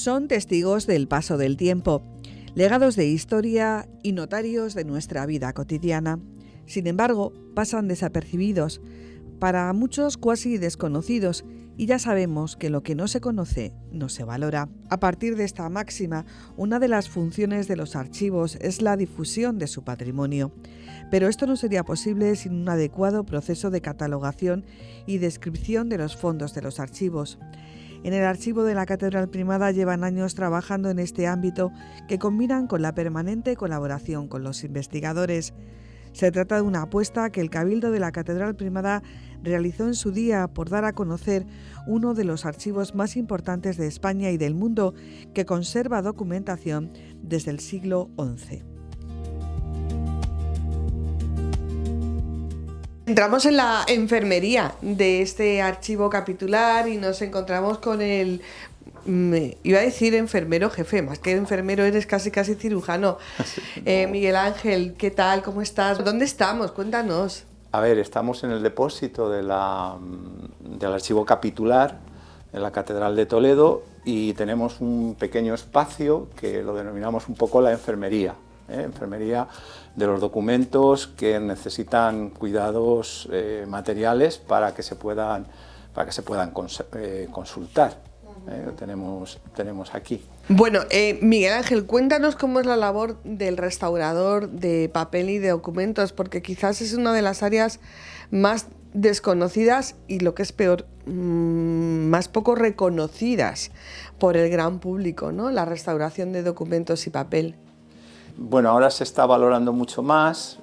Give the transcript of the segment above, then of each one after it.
son testigos del paso del tiempo, legados de historia y notarios de nuestra vida cotidiana. Sin embargo, pasan desapercibidos, para muchos cuasi desconocidos, y ya sabemos que lo que no se conoce no se valora. A partir de esta máxima, una de las funciones de los archivos es la difusión de su patrimonio. Pero esto no sería posible sin un adecuado proceso de catalogación y descripción de los fondos de los archivos. En el archivo de la Catedral Primada llevan años trabajando en este ámbito que combinan con la permanente colaboración con los investigadores. Se trata de una apuesta que el Cabildo de la Catedral Primada realizó en su día por dar a conocer uno de los archivos más importantes de España y del mundo que conserva documentación desde el siglo XI. Entramos en la enfermería de este archivo capitular y nos encontramos con el... iba a decir enfermero jefe, más que enfermero eres casi cirujano. Miguel Ángel, ¿qué tal? ¿Cómo estás? ¿Dónde estamos? Cuéntanos. A ver, estamos en el depósito del archivo capitular en la Catedral de Toledo y tenemos un pequeño espacio que lo denominamos un poco la enfermería. Enfermería de los documentos que necesitan cuidados materiales para que se puedan consultar. Tenemos aquí. Bueno, Miguel Ángel, cuéntanos cómo es la labor del restaurador de papel y de documentos, porque quizás es una de las áreas más desconocidas y, lo que es peor, más poco reconocidas por el gran público, ¿no? La restauración de documentos y papel. Bueno, ahora se está valorando mucho más,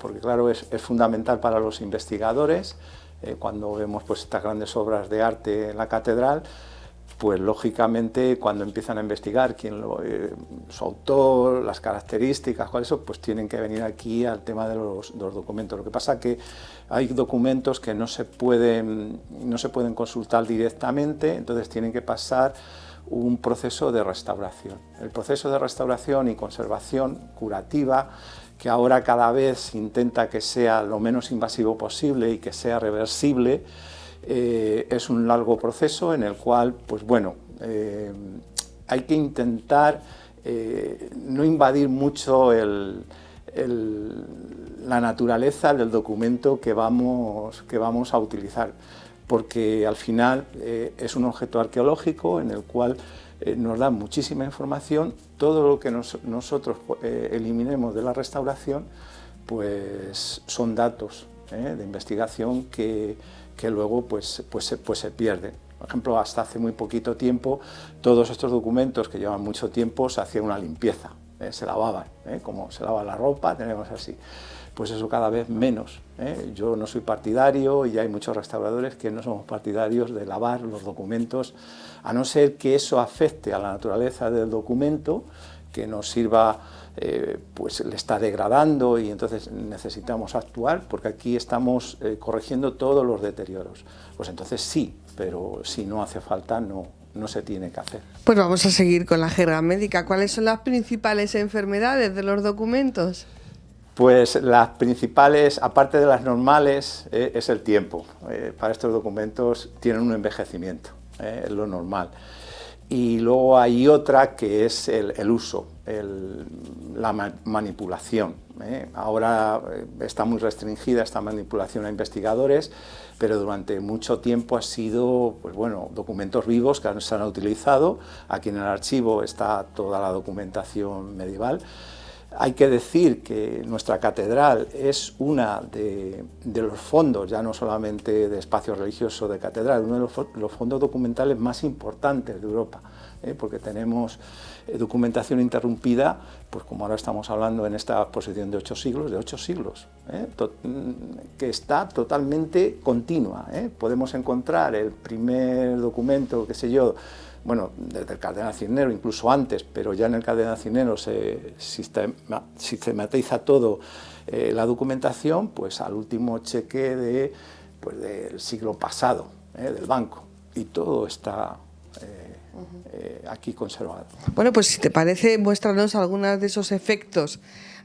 porque claro, es fundamental para los investigadores. Cuando vemos pues estas grandes obras de arte en la catedral, pues lógicamente cuando empiezan a investigar su autor, las características, cuáles son, pues tienen que venir aquí al tema de los documentos. Lo que pasa es que hay documentos que no se pueden consultar directamente, entonces tienen que pasar un proceso de restauración. El proceso de restauración y conservación curativa, que ahora cada vez intenta que sea lo menos invasivo posible y que sea reversible, es un largo proceso en el cual, pues bueno, hay que intentar no invadir mucho la naturaleza del documento que vamos a utilizar, porque al final es un objeto arqueológico en el cual nos da muchísima información. Todo lo que nosotros eliminemos de la restauración, pues son datos de investigación que luego pues se pierden. Por ejemplo, hasta hace muy poquito tiempo, todos estos documentos que llevan mucho tiempo se hacía una limpieza, se lavaban, como se lava la ropa, tenemos así. Pues eso cada vez menos. Yo no soy partidario y hay muchos restauradores que no somos partidarios de lavar los documentos, a no ser que eso afecte a la naturaleza del documento, que nos sirva, pues le está degradando y entonces necesitamos actuar, porque aquí estamos corrigiendo todos los deterioros. Pues entonces sí, pero si no hace falta no se tiene que hacer. Pues vamos a seguir con la jerga médica. ¿Cuáles son las principales enfermedades de los documentos? Pues las principales, aparte de las normales, es el tiempo. Para estos documentos tienen un envejecimiento, es lo normal. Y luego hay otra que es el uso, la manipulación. Ahora está muy restringida esta manipulación a investigadores, pero durante mucho tiempo ha sido, pues bueno, documentos vivos que se han utilizado. Aquí en el archivo está toda la documentación medieval. Hay que decir que nuestra catedral es una de los fondos, ya no solamente de espacio religioso de catedral, uno de los fondos documentales más importantes de Europa, porque tenemos documentación interrumpida, pues como ahora estamos hablando en esta exposición de 8 siglos, que está totalmente continua. Podemos encontrar el primer documento, qué sé yo, bueno, desde el Cardenal Cisneros, incluso antes, pero ya en el Cardenal Cisneros se sistematiza todo la documentación, pues al último cheque del siglo pasado, del banco, y todo está aquí conservado. Bueno, pues si te parece, muéstranos algunos de esos efectos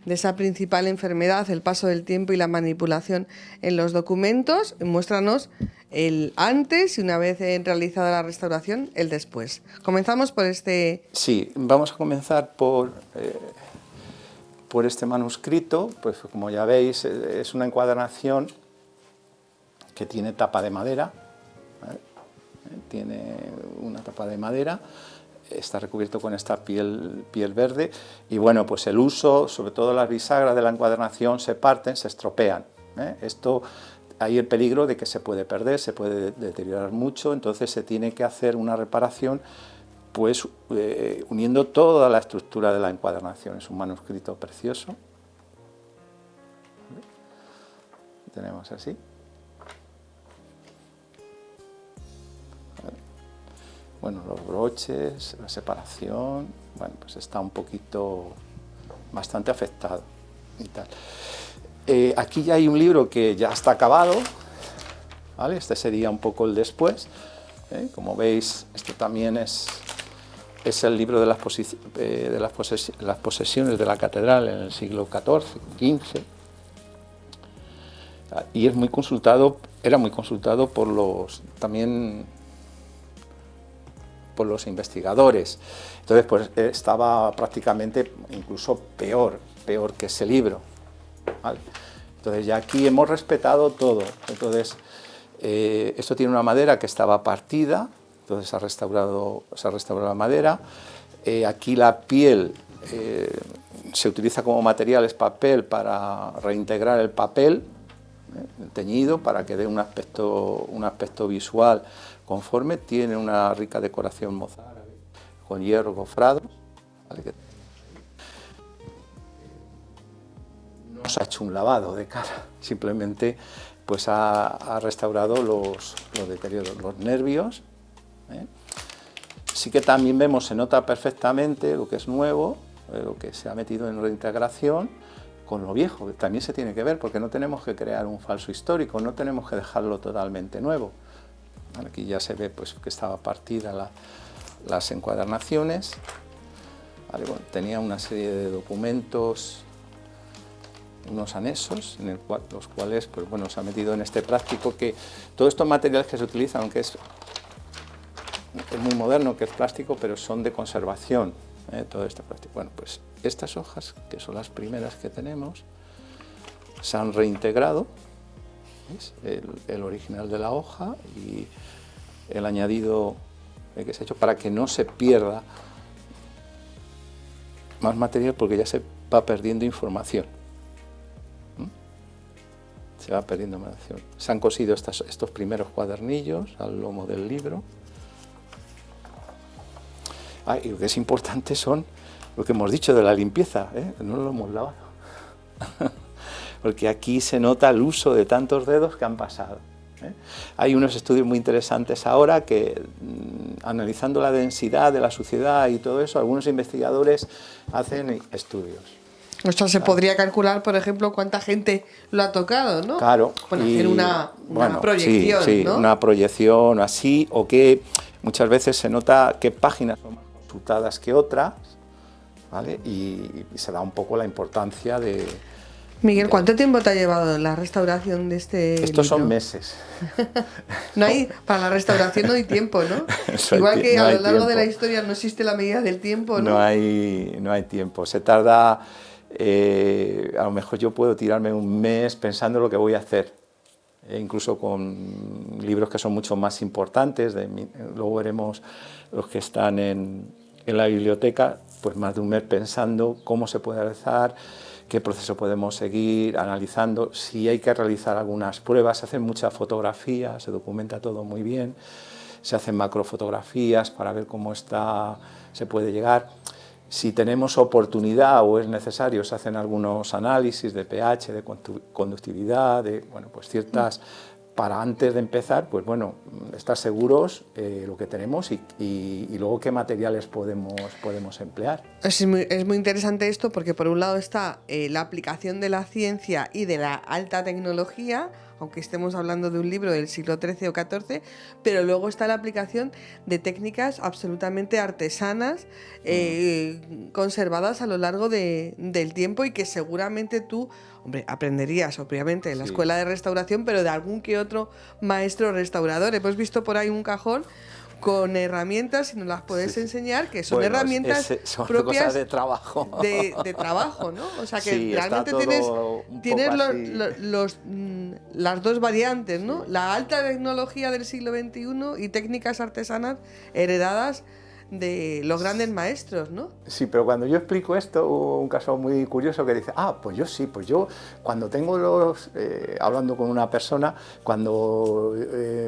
de esa principal enfermedad, el paso del tiempo y la manipulación en los documentos. Muéstranos el antes y una vez realizada la restauración, el después. Comenzamos por este... Sí, vamos a comenzar por este manuscrito. Pues como ya veis, es una encuadernación que tiene tapa de madera, ¿vale? Tiene una tapa de madera, está recubierto con esta piel verde, y bueno, pues el uso, sobre todo las bisagras de la encuadernación, se parten, se estropean, ¿eh? Esto, hay el peligro de que se puede perder, se puede deteriorar mucho, entonces se tiene que hacer una reparación, pues uniendo toda la estructura de la encuadernación. Es un manuscrito precioso. ¿Vale? Tenemos así. Bueno, los broches, la separación, bueno, pues está un poquito, bastante afectado y tal. Aquí ya hay un libro que ya está acabado, ¿vale? Este sería un poco el después, ¿eh? Como veis, este también es el libro de las posesiones de la catedral en el siglo XIV, XV, y es muy consultado, era muy consultado por los investigadores. Entonces, pues estaba prácticamente incluso peor que ese libro, ¿vale? Entonces ya aquí hemos respetado todo. Entonces esto tiene una madera que estaba partida, entonces se ha restaurado la madera. Aquí la piel se utiliza como material, es papel, para reintegrar el papel, el teñido, para que dé un aspecto visual conforme. Tiene una rica decoración mozárabe con hierro gofrado, ¿vale? No se ha hecho un lavado de cara, simplemente pues ha restaurado los deterioros, los nervios, ¿eh? Sí que también vemos, se nota perfectamente lo que es nuevo, lo que se ha metido en reintegración con lo viejo, que también se tiene que ver, porque no tenemos que crear un falso histórico, no tenemos que dejarlo totalmente nuevo. Aquí ya se ve pues que estaba partida las encuadernaciones, ¿vale? Bueno, tenía una serie de documentos, unos anexos, los cuales pues, bueno, se ha metido en este plástico, que todos estos materiales que se utilizan, aunque es muy moderno, que es plástico, pero son de conservación, todo este plástico. Bueno, pues estas hojas, que son las primeras que tenemos, se han reintegrado, ¿veis? El original de la hoja y el añadido que se ha hecho para que no se pierda más material, porque ya se va perdiendo información. Se va perdiendo información. Se han cosido estos primeros cuadernillos al lomo del libro. Y lo que es importante son lo que hemos dicho de la limpieza, ¿eh? No lo hemos lavado. Porque aquí se nota el uso de tantos dedos que han pasado, ¿eh? Hay unos estudios muy interesantes ahora que, analizando la densidad de la suciedad y todo eso, algunos investigadores hacen estudios. O sea, se podría calcular, por ejemplo, cuánta gente lo ha tocado, ¿no? Claro. Bueno, hacer una proyección, sí, ¿no? Una proyección así, o que muchas veces se nota qué páginas son más consultadas que otras, ¿vale? Y se da un poco la importancia de... Miguel, ¿cuánto tiempo te ha llevado la restauración de este Estos libro? son meses. No hay, para la restauración no hay tiempo, ¿no? Igual que a lo largo de la historia no existe la medida del tiempo, ¿no? No hay tiempo. Se tarda, a lo mejor yo puedo tirarme un mes pensando lo que voy a hacer. Incluso con libros que son mucho más importantes, luego veremos los que están en la biblioteca, pues más de un mes pensando cómo se puede realizar, qué proceso podemos seguir, analizando, si hay que realizar algunas pruebas, se hacen muchas fotografías, se documenta todo muy bien, se hacen macrofotografías para ver cómo se puede llegar. Si tenemos oportunidad o es necesario, se hacen algunos análisis de pH, de conductividad, bueno, pues ciertas, para antes de empezar, pues bueno, estar seguros lo que tenemos y luego qué materiales podemos emplear. Es muy interesante esto porque por un lado está la aplicación de la ciencia y de la alta tecnología, aunque estemos hablando de un libro del siglo XIII o XIV, pero luego está la aplicación de técnicas absolutamente artesanas, conservadas a lo largo del tiempo, y que seguramente tú, hombre, aprenderías obviamente en la escuela de restauración, pero de algún que otro maestro restaurador. Hemos visto por ahí un cajón con herramientas, y nos las puedes enseñar, que son herramientas son propias cosas de trabajo. De trabajo, ¿no? O sea que Sí, realmente tienes las dos variantes, ¿no? Sí. La alta tecnología del siglo XXI y técnicas artesanas heredadas de los grandes maestros, ¿no? Sí, pero cuando yo explico esto, hubo un caso muy curioso que dice, pues yo cuando tengo hablando con una persona, cuando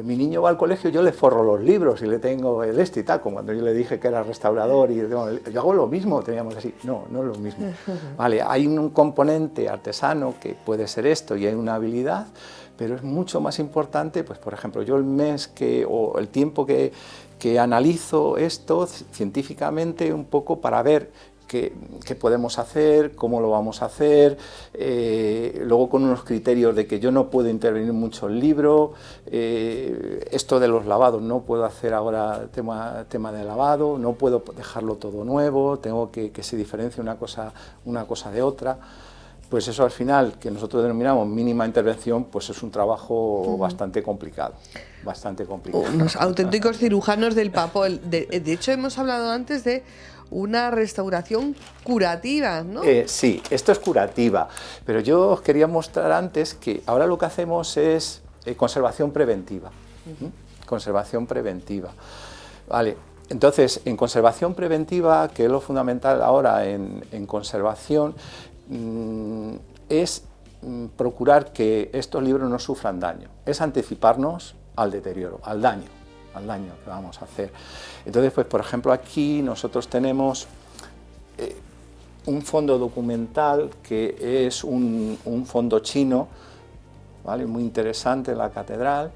mi niño va al colegio, yo le forro los libros y le tengo el y tal, como cuando yo le dije que era restaurador, y yo hago lo mismo, teníamos así. No, no es lo mismo. Vale, hay un componente artesano que puede ser esto, y hay una habilidad, pero es mucho más importante, pues por ejemplo, yo o el tiempo que analizo esto científicamente un poco para ver qué podemos hacer, cómo lo vamos a hacer, luego con unos criterios de que yo no puedo intervenir mucho en el libro, esto de los lavados, no puedo hacer ahora tema de lavado, no puedo dejarlo todo nuevo, tengo que se diferencie una cosa de otra. Pues eso al final, que nosotros denominamos mínima intervención, pues es un trabajo bastante complicado. Unos auténticos cirujanos del papel. De hecho, hemos hablado antes de una restauración curativa, ¿no? Sí, esto es curativa, pero yo os quería mostrar antes que ahora lo que hacemos es conservación preventiva. Conservación preventiva. Vale. Entonces, en conservación preventiva, que es lo fundamental ahora en conservación, es procurar que estos libros no sufran daño, es anticiparnos al deterioro, al daño que vamos a hacer. Entonces, pues por ejemplo, aquí nosotros tenemos un fondo documental que es un fondo chino, ¿vale? Muy interesante en la catedral,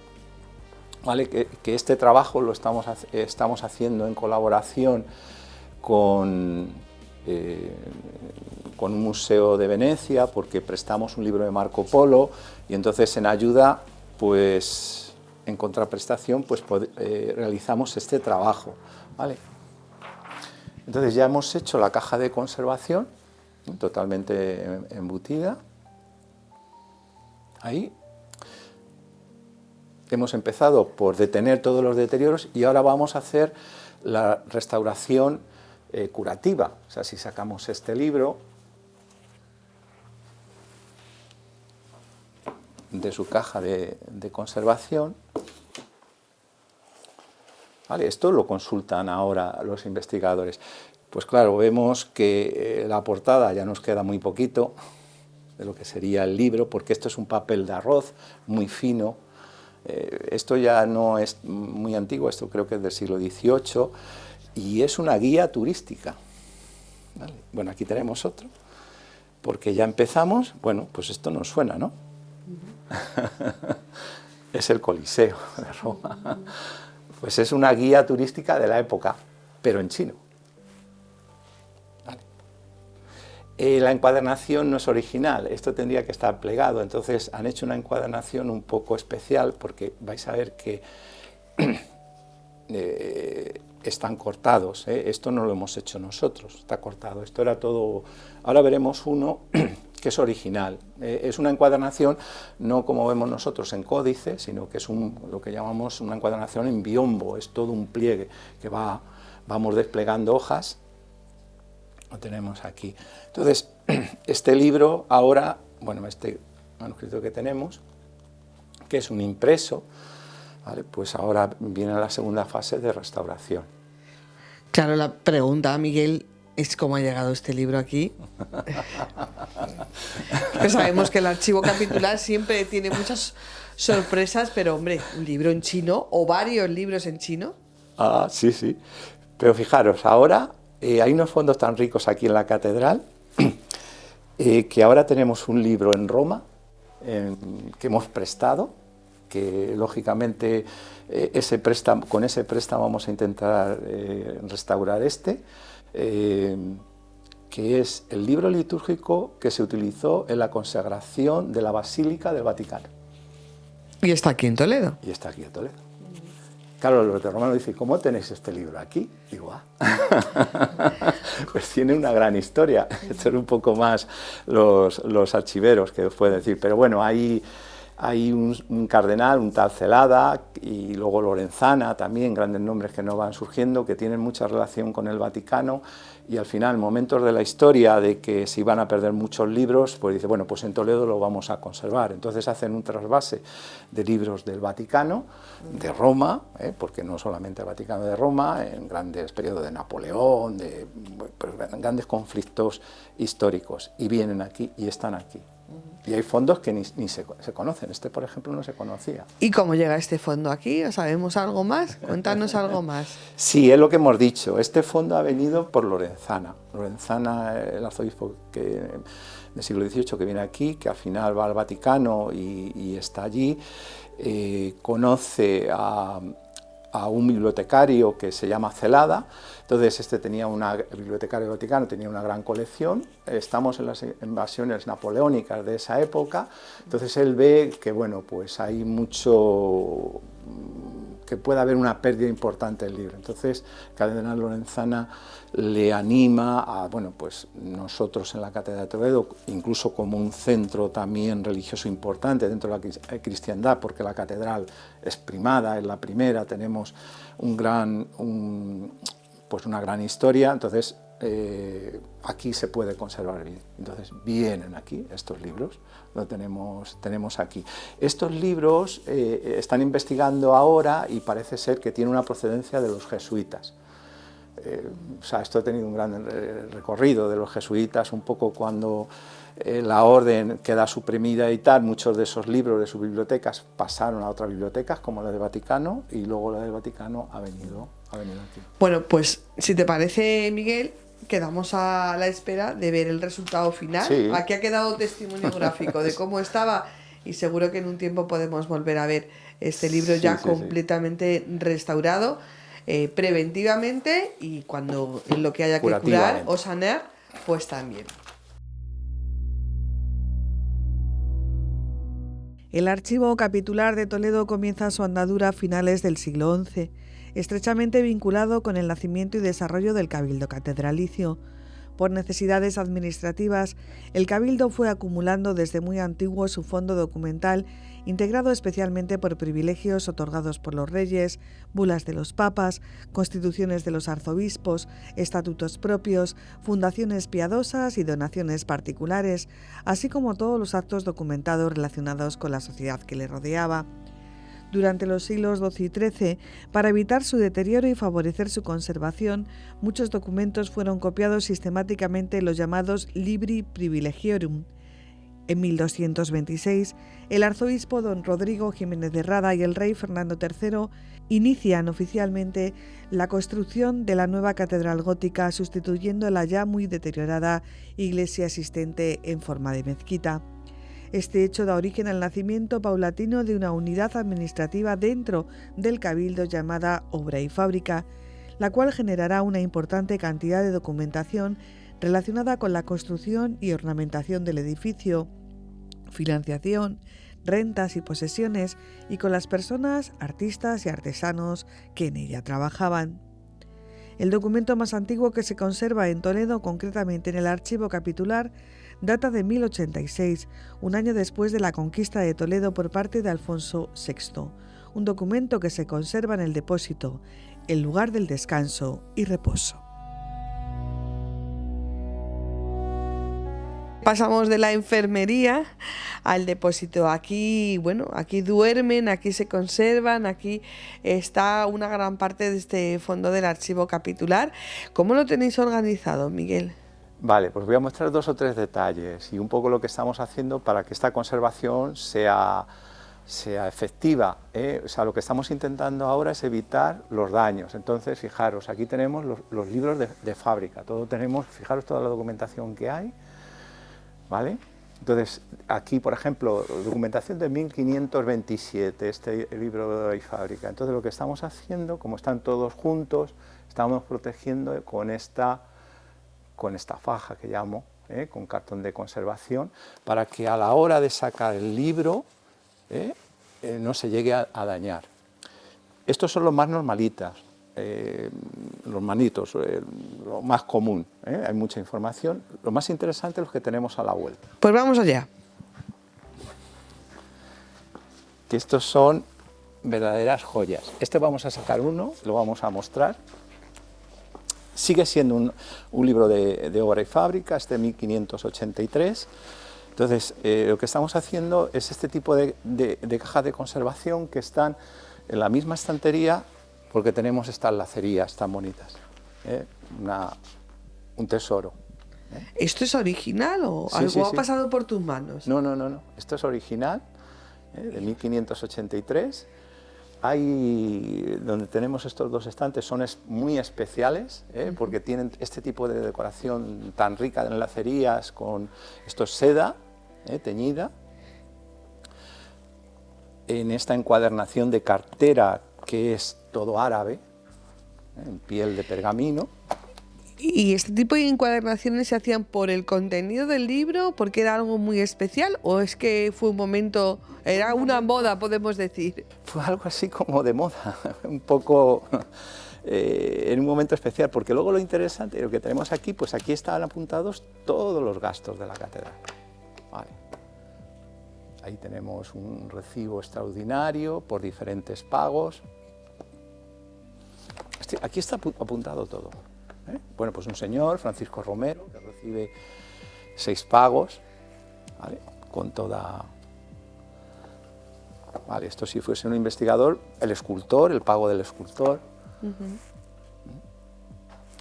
¿vale? Que este trabajo lo estamos haciendo en colaboración con un museo de Venecia, porque prestamos un libro de Marco Polo, y entonces en ayuda, pues en contraprestación, pues realizamos este trabajo, ¿vale? Entonces ya hemos hecho la caja de conservación, totalmente embutida. Ahí hemos empezado por detener todos los deterioros, y ahora vamos a hacer la restauración curativa. O sea, si sacamos este libro de su caja de conservación, ¿vale? Esto lo consultan ahora los investigadores. Pues claro, vemos que la portada ya nos queda muy poquito de lo que sería el libro, porque esto es un papel de arroz muy fino. Esto ya no es muy antiguo, esto creo que es del siglo XVIII, y es una guía turística, ¿vale? Bueno, aquí tenemos otro, porque ya empezamos, bueno, pues esto nos suena, ¿no? Es el Coliseo de Roma. Pues es una guía turística de la época, pero en chino. Vale. La encuadernación no es original, esto tendría que estar plegado, entonces han hecho una encuadernación un poco especial, porque vais a ver que están cortados, esto no lo hemos hecho nosotros, está cortado, esto era todo. Ahora veremos uno que es original, es una encuadernación no como vemos nosotros en códice, sino que es lo que llamamos una encuadernación en biombo, es todo un pliegue que vamos desplegando hojas, lo tenemos aquí. Entonces, este libro ahora, bueno, este manuscrito que tenemos, que es un impreso, ¿vale? Pues ahora viene la segunda fase de restauración. Claro, la pregunta, Miguel, es cómo ha llegado este libro aquí. Pues sabemos que el archivo capitular siempre tiene muchas sorpresas, pero hombre, un libro en chino o varios libros en chino. Sí, sí. Pero fijaros, ahora hay unos fondos tan ricos aquí en la catedral que ahora tenemos un libro en Roma que hemos prestado, que lógicamente con ese préstamo vamos a intentar restaurar que es el libro litúrgico que se utilizó en la consagración de la Basílica del Vaticano. Y está aquí en Toledo. Y está aquí en Toledo. Claro, los de Roma nos dicen, ¿cómo tenéis este libro aquí? Digo, pues tiene una gran historia. Esto es un poco más los archiveros que os pueden decir. Pero bueno, hay un cardenal, un tal Celada, y luego Lorenzana también, grandes nombres que no van surgiendo, que tienen mucha relación con el Vaticano, y al final, momentos de la historia de que se iban a perder muchos libros, pues dice, bueno, pues en Toledo lo vamos a conservar. Entonces hacen un trasvase de libros del Vaticano, de Roma, porque no solamente el Vaticano de Roma, en grandes periodos de Napoleón, grandes conflictos históricos, y vienen aquí y están aquí. Y hay fondos que ni se conocen. Este, por ejemplo, no se conocía. ¿Y cómo llega este fondo aquí? ¿O sabemos algo más? Cuéntanos algo más. Sí, es lo que hemos dicho. Este fondo ha venido por Lorenzana. Lorenzana, el arzobispo del siglo XVIII que viene aquí, que al final va al Vaticano y está allí, conoce a un bibliotecario que se llama Celada. Entonces el bibliotecario del Vaticano tenía una gran colección. Estamos en las invasiones napoleónicas de esa época, entonces él ve que bueno, pues hay mucho, que puede haber una pérdida importante del libro. Entonces Cardenal Lorenzana le anima a, bueno, pues nosotros en la Catedral de Toledo, incluso como un centro también religioso importante dentro de la cristiandad, porque la catedral es primada, es la primera, tenemos una gran historia, entonces aquí se puede conservar bien. Entonces vienen aquí estos libros, lo tenemos aquí. Estos libros están investigando ahora y parece ser que tienen una procedencia de los jesuitas. O sea, esto ha tenido un gran recorrido de los jesuitas, un poco cuando la orden queda suprimida y tal, muchos de esos libros de sus bibliotecas pasaron a otras bibliotecas como la del Vaticano, y luego la del Vaticano ha venido aquí. Bueno, pues si te parece, Miguel, quedamos a la espera de ver el resultado final. Sí. Aquí ha quedado testimonio gráfico de cómo estaba, y seguro que en un tiempo podemos volver a ver este libro ya completamente restaurado, preventivamente, y cuando en lo que haya que curar o sanar, pues también. El Archivo Capitular de Toledo comienza su andadura a finales del siglo XI, estrechamente vinculado con el nacimiento y desarrollo del Cabildo Catedralicio. Por necesidades administrativas, el Cabildo fue acumulando desde muy antiguo su fondo documental, integrado especialmente por privilegios otorgados por los reyes, bulas de los papas, constituciones de los arzobispos, estatutos propios, fundaciones piadosas y donaciones particulares, así como todos los actos documentados relacionados con la sociedad que le rodeaba. Durante los siglos XII y XIII, para evitar su deterioro y favorecer su conservación, muchos documentos fueron copiados sistemáticamente en los llamados Libri Privilegiorum. En 1226, el arzobispo don Rodrigo Jiménez de Rada y el rey Fernando III inician oficialmente la construcción de la nueva catedral gótica, sustituyendo la ya muy deteriorada iglesia existente en forma de mezquita. Este hecho da origen al nacimiento paulatino de una unidad administrativa dentro del Cabildo llamada Obra y Fábrica, la cual generará una importante cantidad de documentación relacionada con la construcción y ornamentación del edificio, financiación, rentas y posesiones, y con las personas, artistas y artesanos que en ella trabajaban. El documento más antiguo que se conserva en Toledo, concretamente en el Archivo Capitular, data de 1086, un año después de la conquista de Toledo por parte de Alfonso VI, un documento que se conserva en el depósito, el lugar del descanso y reposo. Pasamos de la enfermería al depósito. Aquí, bueno, aquí duermen, aquí se conservan, aquí está una gran parte de este fondo del Archivo Capitular. ¿Cómo lo tenéis organizado, Miguel? Vale, pues voy a mostrar 2 o 3 detalles y un poco lo que estamos haciendo para que esta conservación sea efectiva, O sea, lo que estamos intentando ahora es evitar los daños. Entonces, fijaros, aquí tenemos los libros de fábrica, fijaros toda la documentación que hay, ¿vale? Entonces, aquí, por ejemplo, documentación de 1527, este libro de fábrica. Entonces, lo que estamos haciendo, como están todos juntos, estamos protegiendo con esta faja que llamo, con cartón de conservación, para que a la hora de sacar el libro, no se llegue a dañar. Estos son los más normalitas, los manitos, lo más común, hay mucha información. Lo más interesante es los que tenemos a la vuelta. Pues vamos allá. Que estos son verdaderas joyas. Este vamos a sacar uno, lo vamos a mostrar. Sigue siendo un libro de obra y fábrica, es de 1583. Entonces, lo que estamos haciendo es este tipo de cajas de conservación que están en la misma estantería, porque tenemos estas lacerías tan bonitas. Un tesoro. ¿Esto es original o Sí, algo sí, ha sí. pasado por tus manos? No, no, no, no. Esto es original, de 1583. Hay, donde tenemos estos dos estantes, son muy especiales, porque tienen este tipo de decoración tan rica de lacerías, con esto es seda, teñida. En esta encuadernación de cartera, que es todo árabe, en piel de pergamino. ¿Y este tipo de encuadernaciones se hacían por el contenido del libro, porque era algo muy especial, o es que fue un momento, era una moda, podemos decir? Fue algo así como de moda, un poco en un momento especial, porque luego lo interesante, lo que tenemos aquí, pues aquí están apuntados todos los gastos de la catedral. Vale. Ahí tenemos un recibo extraordinario por diferentes pagos. Aquí está apuntado todo. Bueno, pues un señor, Francisco Romero, que recibe 6 pagos, ¿vale? Con toda... Vale, esto si fuese un investigador, el escultor, el pago del escultor.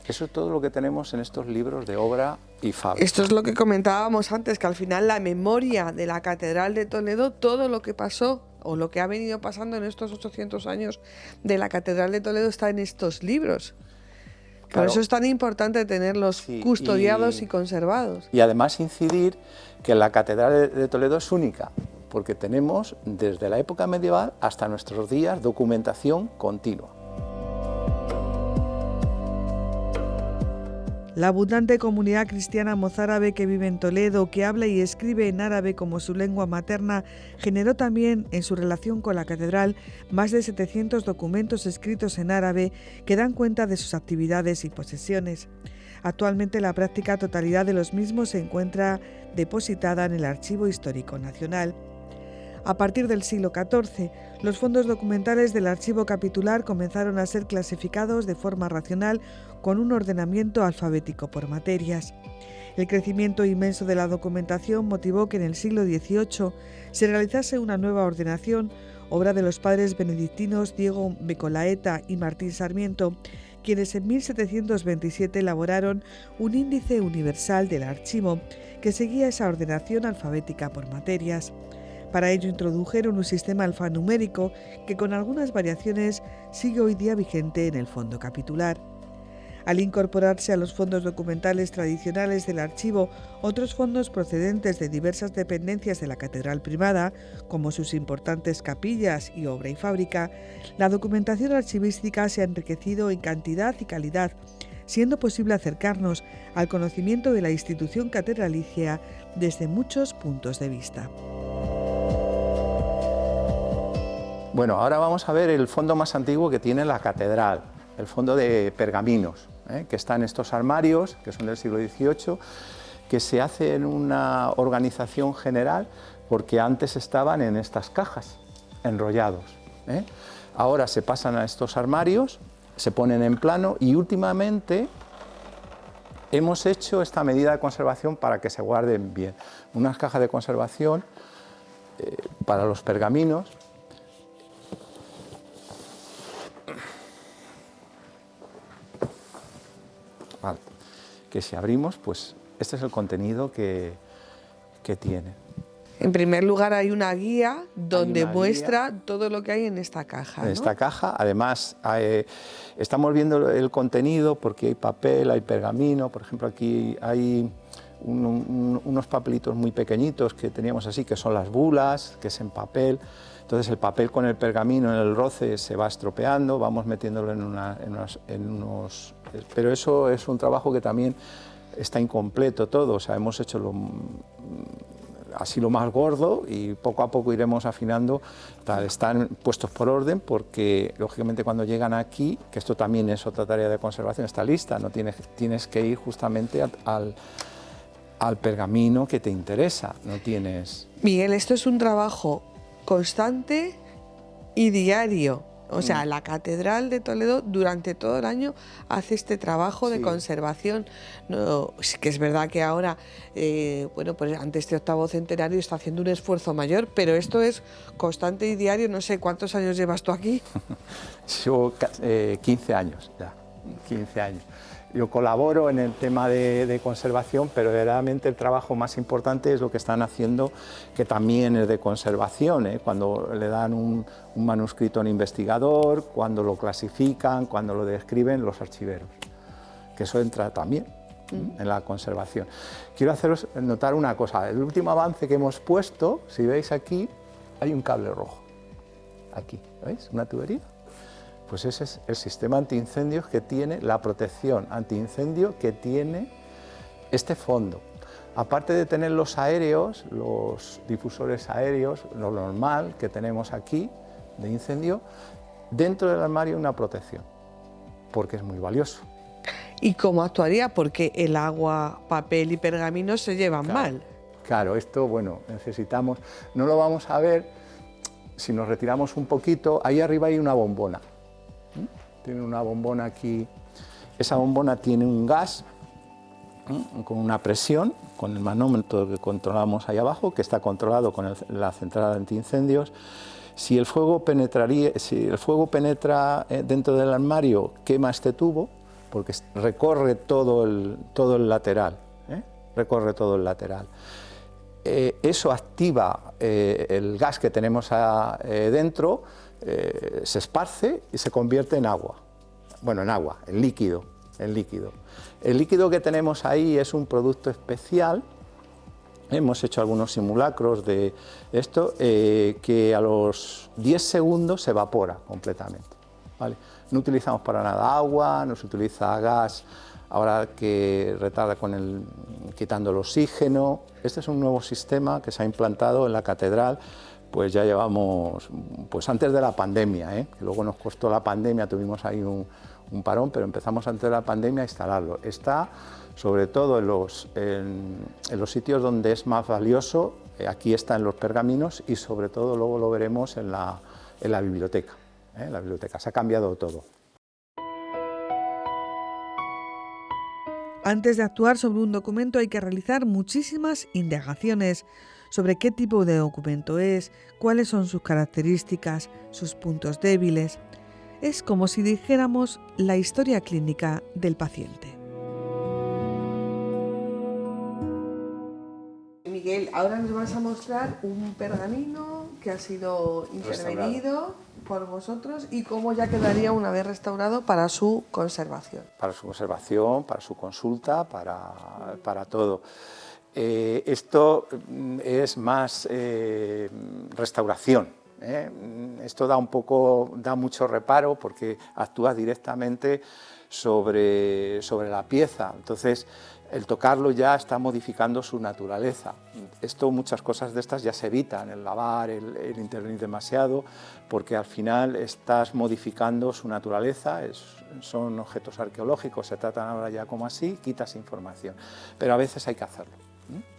Eso es todo lo que tenemos en estos libros de obra y fábrica. Esto es lo que comentábamos antes, que al final la memoria de la Catedral de Toledo, todo lo que pasó o lo que ha venido pasando en estos 800 años de la Catedral de Toledo está en estos libros. Por Claro. eso es tan importante tenerlos custodiados y conservados. Y además incidir que la Catedral de Toledo es única, porque tenemos desde la época medieval hasta nuestros días documentación continua. La abundante comunidad cristiana mozárabe que vive en Toledo, que habla y escribe en árabe como su lengua materna, generó también en su relación con la catedral más de 700 documentos escritos en árabe que dan cuenta de sus actividades y posesiones. Actualmente la práctica totalidad de los mismos se encuentra depositada en el Archivo Histórico Nacional. A partir del siglo XIV, los fondos documentales del archivo capitular comenzaron a ser clasificados de forma racional con un ordenamiento alfabético por materias. El crecimiento inmenso de la documentación motivó que en el siglo XVIII se realizase una nueva ordenación, obra de los padres benedictinos Diego Becolaeta y Martín Sarmiento, quienes en 1727 elaboraron un índice universal del archivo que seguía esa ordenación alfabética por materias. Para ello introdujeron un sistema alfanumérico que con algunas variaciones sigue hoy día vigente en el fondo capitular. Al incorporarse a los fondos documentales tradicionales del archivo otros fondos procedentes de diversas dependencias de la catedral primada, como sus importantes capillas y obra y fábrica, la documentación archivística se ha enriquecido en cantidad y calidad, siendo posible acercarnos al conocimiento de la institución catedralicia desde muchos puntos de vista. Bueno, ahora vamos a ver el fondo más antiguo que tiene la catedral, el fondo de pergaminos, que está en estos armarios, que son del siglo XVIII, que se hace en una organización general, porque antes estaban en estas cajas, enrollados. Ahora se pasan a estos armarios, se ponen en plano y últimamente hemos hecho esta medida de conservación para que se guarden bien. Unas cajas de conservación para los pergaminos. Vale. Que si abrimos, pues este es el contenido que tiene. En primer lugar hay una guía donde muestra todo lo que hay en esta caja, ¿no? En esta caja, además, estamos viendo el contenido porque hay papel, hay pergamino, por ejemplo aquí hay unos papelitos muy pequeñitos que teníamos así, que son las bulas, que es en papel. Entonces el papel con el pergamino en el roce se va estropeando, vamos metiéndolo en unos... Pero eso es un trabajo que también está incompleto todo, o sea, hemos hecho así lo más gordo, y poco a poco iremos afinando. Están puestos por orden porque, lógicamente, cuando llegan aquí, que esto también es otra tarea de conservación, está lista, no tienes que ir justamente al pergamino que te interesa, no tienes... Miguel, esto es un trabajo constante y diario. O sea, la Catedral de Toledo durante todo el año hace este trabajo de conservación. No, sí que es verdad que ahora, bueno, pues ante este 8º centenario está haciendo un esfuerzo mayor, pero esto es constante y diario. No sé, ¿cuántos años llevas tú aquí? Yo 15 años ya, 15 años. Yo colaboro en el tema de conservación, pero verdaderamente el trabajo más importante es lo que están haciendo, que también es de conservación, cuando le dan un manuscrito a un investigador, cuando lo clasifican, cuando lo describen los archiveros, que eso entra también en la conservación. Quiero haceros notar una cosa, el último avance que hemos puesto, si veis aquí, hay un cable rojo, aquí, ¿veis? Una tubería. Pues ese es el sistema antiincendios que tiene, la protección antiincendio que tiene este fondo. Aparte de tener los aéreos, los difusores aéreos, lo normal que tenemos aquí de incendio, dentro del armario una protección, porque es muy valioso. ¿Y cómo actuaría? Porque el agua, papel y pergamino se llevan mal. Claro, esto, bueno, necesitamos, no lo vamos a ver si nos retiramos un poquito, ahí arriba hay una bombona. Tiene una bombona aquí, esa bombona tiene un gas con una presión, con el manómetro que controlamos ahí abajo, que está controlado con la central de antiincendios. Si el fuego penetra dentro del armario, quema este tubo, porque recorre todo el lateral, recorre todo el lateral. Eso activa el gas que tenemos dentro, se esparce y se convierte en agua. Bueno, en líquido. El líquido que tenemos ahí es un producto especial. Hemos hecho algunos simulacros de esto, que a los 10 segundos se evapora completamente, ¿vale? No utilizamos para nada agua, no se utiliza gas, ahora que retarda quitando el oxígeno. Este es un nuevo sistema que se ha implantado en la catedral, pues ya llevamos, pues antes de la pandemia, que luego nos costó la pandemia, tuvimos ahí un parón, pero empezamos antes de la pandemia a instalarlo. Está sobre todo en los sitios donde es más valioso, aquí está en los pergaminos y sobre todo luego lo veremos en la biblioteca. La biblioteca se ha cambiado todo. Antes de actuar sobre un documento hay que realizar muchísimas indagaciones sobre qué tipo de documento es, cuáles son sus características, sus puntos débiles. Es como si dijéramos la historia clínica del paciente. Miguel, ahora nos vas a mostrar un pergamino que ha sido intervenido por vosotros y cómo ya quedaría una vez restaurado para su conservación. Para su conservación, para su consulta, para todo. Esto es más restauración. Esto da mucho reparo porque actúa directamente sobre la pieza. Entonces, el tocarlo ya está modificando su naturaleza. Muchas cosas de estas ya se evitan, el lavar, el intervenir demasiado, porque al final estás modificando su naturaleza, son objetos arqueológicos, se tratan ahora ya como así, quitas información, pero a veces hay que hacerlo.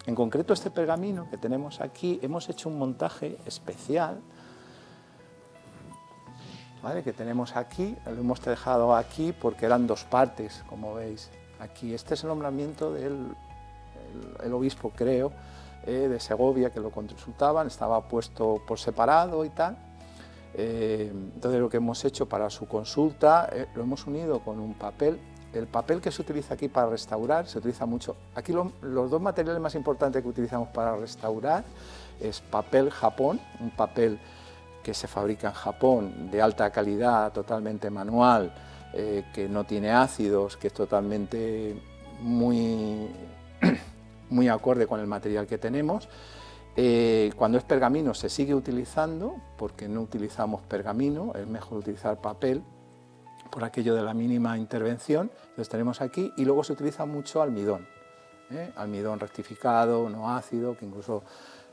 En concreto este pergamino que tenemos aquí, hemos hecho un montaje especial, ¿vale?, que tenemos aquí, lo hemos dejado aquí porque eran dos partes, como veis. Aquí, este es el nombramiento del obispo, creo, de Segovia, que lo consultaban, estaba puesto por separado y tal. Entonces lo que hemos hecho para su consulta, lo hemos unido con un papel. El papel que se utiliza aquí para restaurar, se utiliza mucho. Aquí los dos materiales más importantes que utilizamos para restaurar es papel Japón, un papel que se fabrica en Japón, de alta calidad, totalmente manual, que no tiene ácidos, que es totalmente muy acorde con el material que tenemos. Cuando es pergamino se sigue utilizando, porque no utilizamos pergamino, es mejor utilizar papel, por aquello de la mínima intervención. Entonces tenemos aquí, y luego se utiliza mucho almidón, almidón rectificado, no ácido, que incluso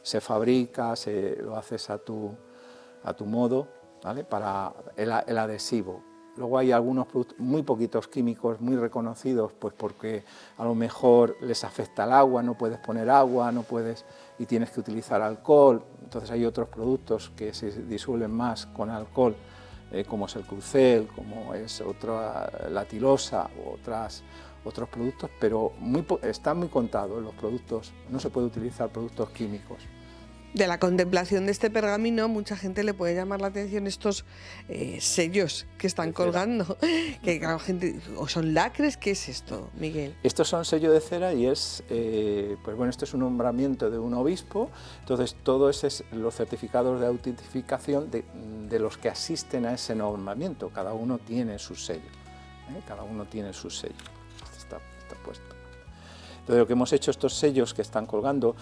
se fabrica, lo haces a tu modo, ¿vale? Para el adhesivo. Luego hay algunos productos, muy poquitos químicos, muy reconocidos, pues porque a lo mejor les afecta el agua, no puedes poner agua, y tienes que utilizar alcohol. Entonces hay otros productos que se disuelven más con alcohol, como es el crucel, como es la tilosa u otros productos, pero están muy contados los productos, no se puede utilizar productos químicos. De la contemplación de este pergamino, mucha gente le puede llamar la atención estos sellos que están colgando, que claro, gente, o son lacres. ¿Qué es esto, Miguel? Estos son sellos de cera y pues bueno, esto es un nombramiento de un obispo. Entonces todo ese es los certificados de autentificación de los que asisten a ese nombramiento. Cada uno tiene su sello, cada uno tiene su sello. Está puesto. Entonces lo que hemos hecho, estos sellos que están colgando,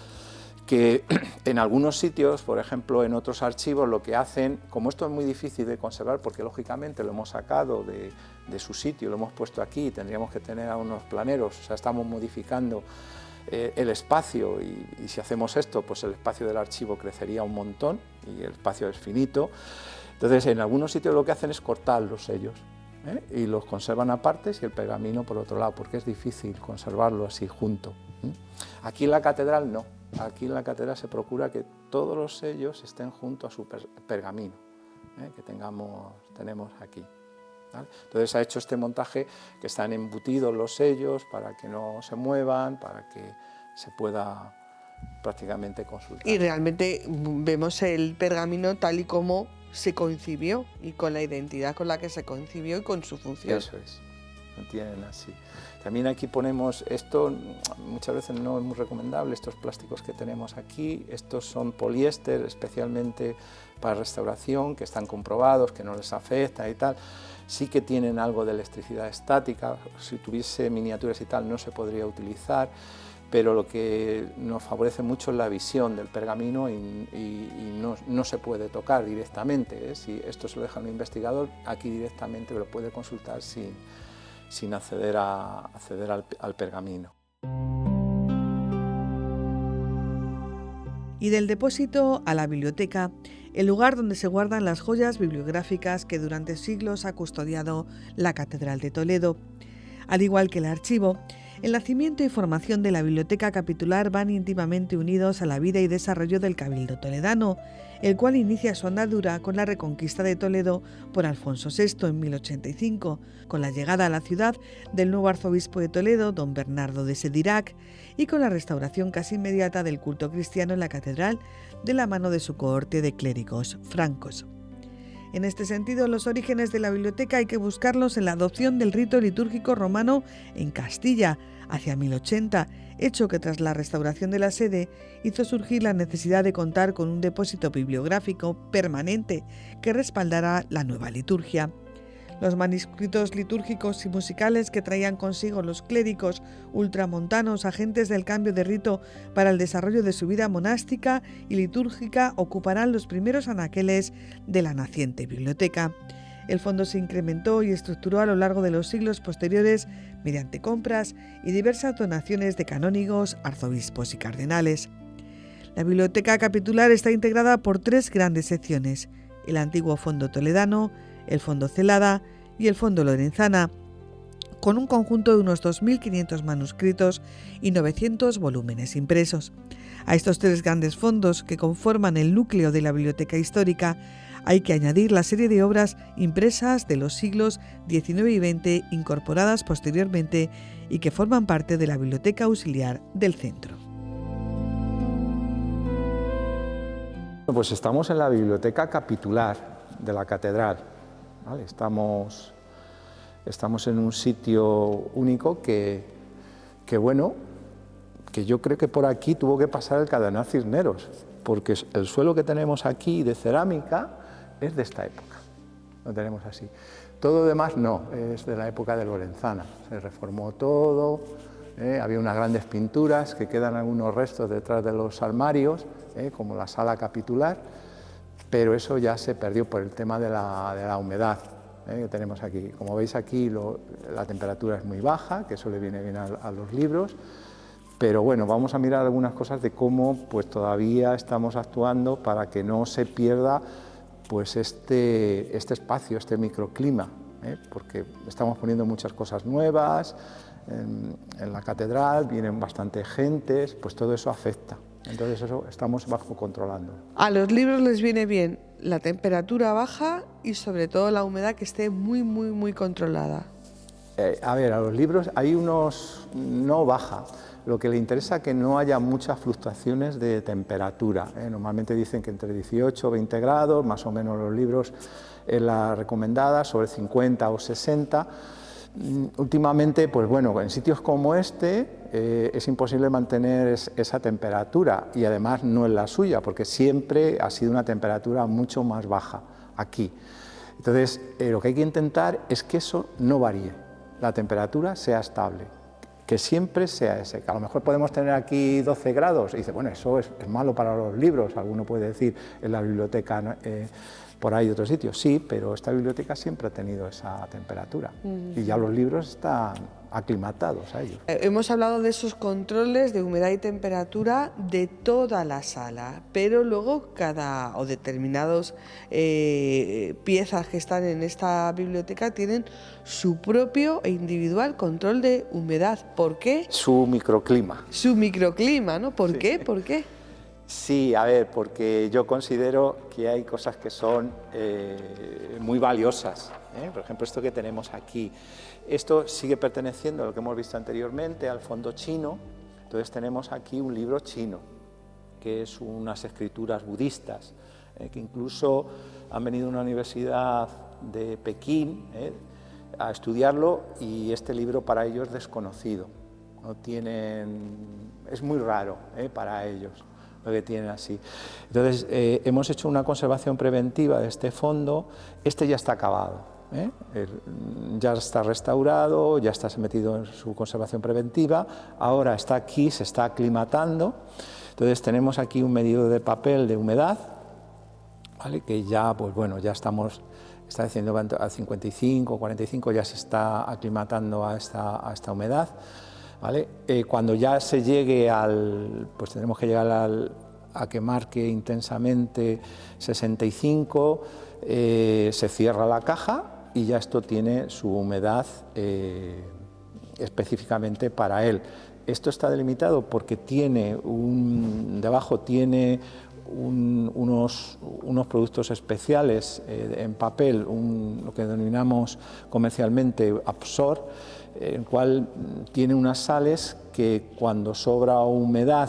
que en algunos sitios, por ejemplo en otros archivos, lo que hacen, como esto es muy difícil de conservar, porque lógicamente lo hemos sacado de su sitio, lo hemos puesto aquí, tendríamos que tener a unos planeros, o sea, estamos modificando el espacio y si hacemos esto, pues el espacio del archivo crecería un montón y el espacio es finito. Entonces en algunos sitios lo que hacen es cortar los sellos, y los conservan aparte y el pergamino por otro lado, porque es difícil conservarlo así junto. Aquí en la catedral no. Aquí en la catedral se procura que todos los sellos estén junto a su pergamino, que tenemos aquí, ¿vale? Entonces se ha hecho este montaje que están embutidos los sellos para que no se muevan, para que se pueda prácticamente consultar. Y realmente vemos el pergamino tal y como se concibió y con la identidad con la que se concibió y con su función. Eso es, lo tienen así. También aquí ponemos esto, muchas veces no es muy recomendable, estos plásticos que tenemos aquí, estos son poliéster, especialmente para restauración, que están comprobados, que no les afecta y tal. Sí que tienen algo de electricidad estática, si tuviese miniaturas y tal no se podría utilizar, pero lo que nos favorece mucho es la visión del pergamino y no se puede tocar directamente, Si esto se lo deja a un investigador, aquí directamente lo puede consultar sin acceder al pergamino. Y del depósito a la biblioteca, el lugar donde se guardan las joyas bibliográficas que durante siglos ha custodiado la Catedral de Toledo. Al igual que el archivo, el nacimiento y formación de la Biblioteca Capitular van íntimamente unidos a la vida y desarrollo del Cabildo toledano, el cual inicia su andadura con la reconquista de Toledo por Alfonso VI en 1085, con la llegada a la ciudad del nuevo arzobispo de Toledo, don Bernardo de Sedirac, y con la restauración casi inmediata del culto cristiano en la catedral de la mano de su cohorte de clérigos francos. En este sentido, los orígenes de la biblioteca hay que buscarlos en la adopción del rito litúrgico romano en Castilla, hacia 1080, hecho que tras la restauración de la sede hizo surgir la necesidad de contar con un depósito bibliográfico permanente que respaldara la nueva liturgia. Los manuscritos litúrgicos y musicales que traían consigo los clérigos ultramontanos, agentes del cambio de rito para el desarrollo de su vida monástica y litúrgica, ocuparán los primeros anaqueles de la naciente biblioteca. El fondo se incrementó y estructuró a lo largo de los siglos posteriores mediante compras y diversas donaciones de canónigos, arzobispos y cardenales. La biblioteca capitular está integrada por 3 grandes secciones: el antiguo fondo toledano, el fondo Celada y el fondo Lorenzana, con un conjunto de unos 2.500 manuscritos y 900 volúmenes impresos. A estos 3 grandes fondos que conforman el núcleo de la biblioteca histórica hay que añadir la serie de obras impresas de los siglos XIX y XX incorporadas posteriormente y que forman parte de la biblioteca auxiliar del centro. Pues estamos en la biblioteca capitular de la catedral, ¿vale? Estamos en un sitio único que yo creo que por aquí tuvo que pasar el cardenal Cisneros, porque el suelo que tenemos aquí de cerámica es de esta época, lo tenemos así. Todo lo demás no, es de la época de Lorenzana, se reformó todo, había unas grandes pinturas que quedan algunos restos detrás de los armarios, como la sala capitular, pero eso ya se perdió por el tema de la humedad que tenemos aquí. Como veis aquí la temperatura es muy baja, que eso le viene bien a los libros, Pero bueno, vamos a mirar algunas cosas de cómo pues todavía estamos actuando para que no se pierda pues este espacio, este microclima, porque estamos poniendo muchas cosas nuevas en la catedral, vienen bastante gentes, pues todo eso afecta. Entonces eso estamos bajo controlando. A los libros les viene bien la temperatura baja y sobre todo la humedad que esté muy controlada. A ver, a los libros hay unos no baja. Lo que le interesa es que no haya muchas fluctuaciones de temperatura. Normalmente dicen que entre 18 o 20 grados, más o menos los libros es la recomendada, sobre 50 o 60. Últimamente, pues bueno, en sitios como este es imposible mantener esa temperatura y además no es la suya, porque siempre ha sido una temperatura mucho más baja aquí. Entonces, lo que hay que intentar es que eso no varíe, la temperatura sea estable, que siempre sea ese. Que a lo mejor podemos tener aquí 12 grados y dice, bueno, eso es malo para los libros, alguno puede decir en la biblioteca por ahí de otros sitios, sí, pero esta biblioteca siempre ha tenido esa temperatura y ya los libros están aclimatados a ellos. Hemos hablado de esos controles de humedad y temperatura de toda la sala, pero luego determinados piezas que están en esta biblioteca tienen su propio e individual control de humedad. ¿Por qué? Su microclima. Su microclima, ¿no? ¿Por qué? ¿Por qué? Sí, a ver, porque yo considero que hay cosas que son muy valiosas. Por ejemplo, esto que tenemos aquí. Esto sigue perteneciendo a lo que hemos visto anteriormente, al fondo chino. Entonces tenemos aquí un libro chino, que es unas escrituras budistas, que incluso han venido a una universidad de Pekín a estudiarlo y este libro para ellos es desconocido. No tienen, es muy raro para ellos lo que tienen así. Entonces, hemos hecho una conservación preventiva de este fondo. Este ya está acabado, ya está restaurado, ya está metido en su conservación preventiva, ahora está aquí, se está aclimatando. Entonces, tenemos aquí un medidor de papel de humedad, ¿vale? Que ya, pues bueno, ya está diciendo a 55, 45, ya se está aclimatando a esta humedad. ¿Vale? Cuando ya se llegue pues tendremos que llegar a que marque intensamente 65, se cierra la caja y ya esto tiene su humedad específicamente para él. Esto está delimitado porque debajo tiene unos productos especiales en papel, lo que denominamos comercialmente Absorb, el cual tiene unas sales que cuando sobra humedad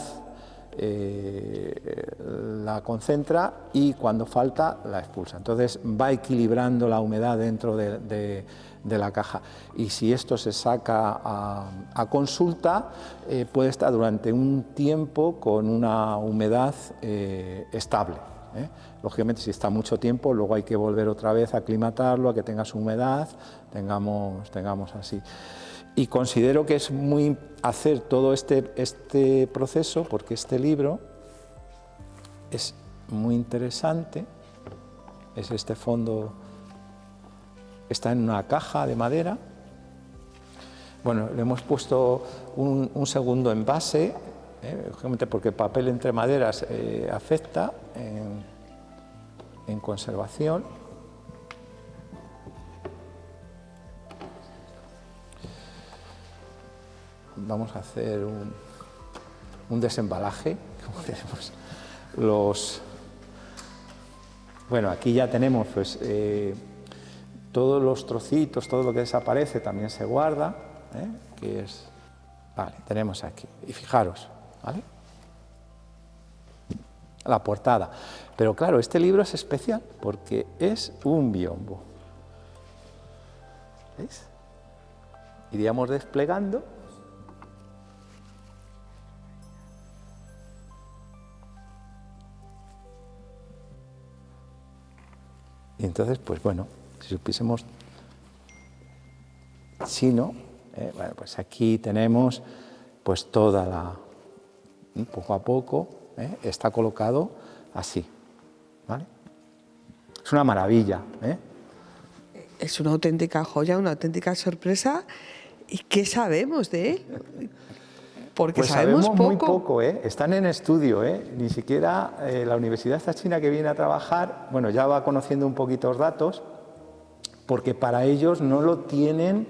la concentra y cuando falta la expulsa. Entonces va equilibrando la humedad dentro de la caja y si esto se saca a consulta puede estar durante un tiempo con una humedad estable. Lógicamente si está mucho tiempo luego hay que volver otra vez a aclimatarlo, a que tenga su humedad, tengamos así. Y considero que es muy hacer todo este proceso porque este libro es muy interesante, es este fondo, está en una caja de madera. Bueno, le hemos puesto un segundo envase, lógicamente porque el papel entre maderas afecta en conservación. Vamos a hacer un desembalaje, como tenemos bueno, aquí ya tenemos pues, todos los trocitos, todo lo que desaparece también se guarda, que es, vale, tenemos aquí, y fijaros, ¿vale? La portada, pero claro, este libro es especial porque es un biombo, ¿veis? Iríamos desplegando. Y entonces, pues bueno, si supiésemos chino, bueno, pues aquí tenemos pues poco a poco, está colocado así, ¿vale? Es una maravilla, Es una auténtica joya, una auténtica sorpresa. ¿Y qué sabemos de él? Porque Pues sabemos muy poco. poco, ¿eh? Están en estudio, ¿eh? Ni siquiera la universidad esta china que viene a trabajar, bueno, ya va conociendo un poquito los datos, porque para ellos no lo tienen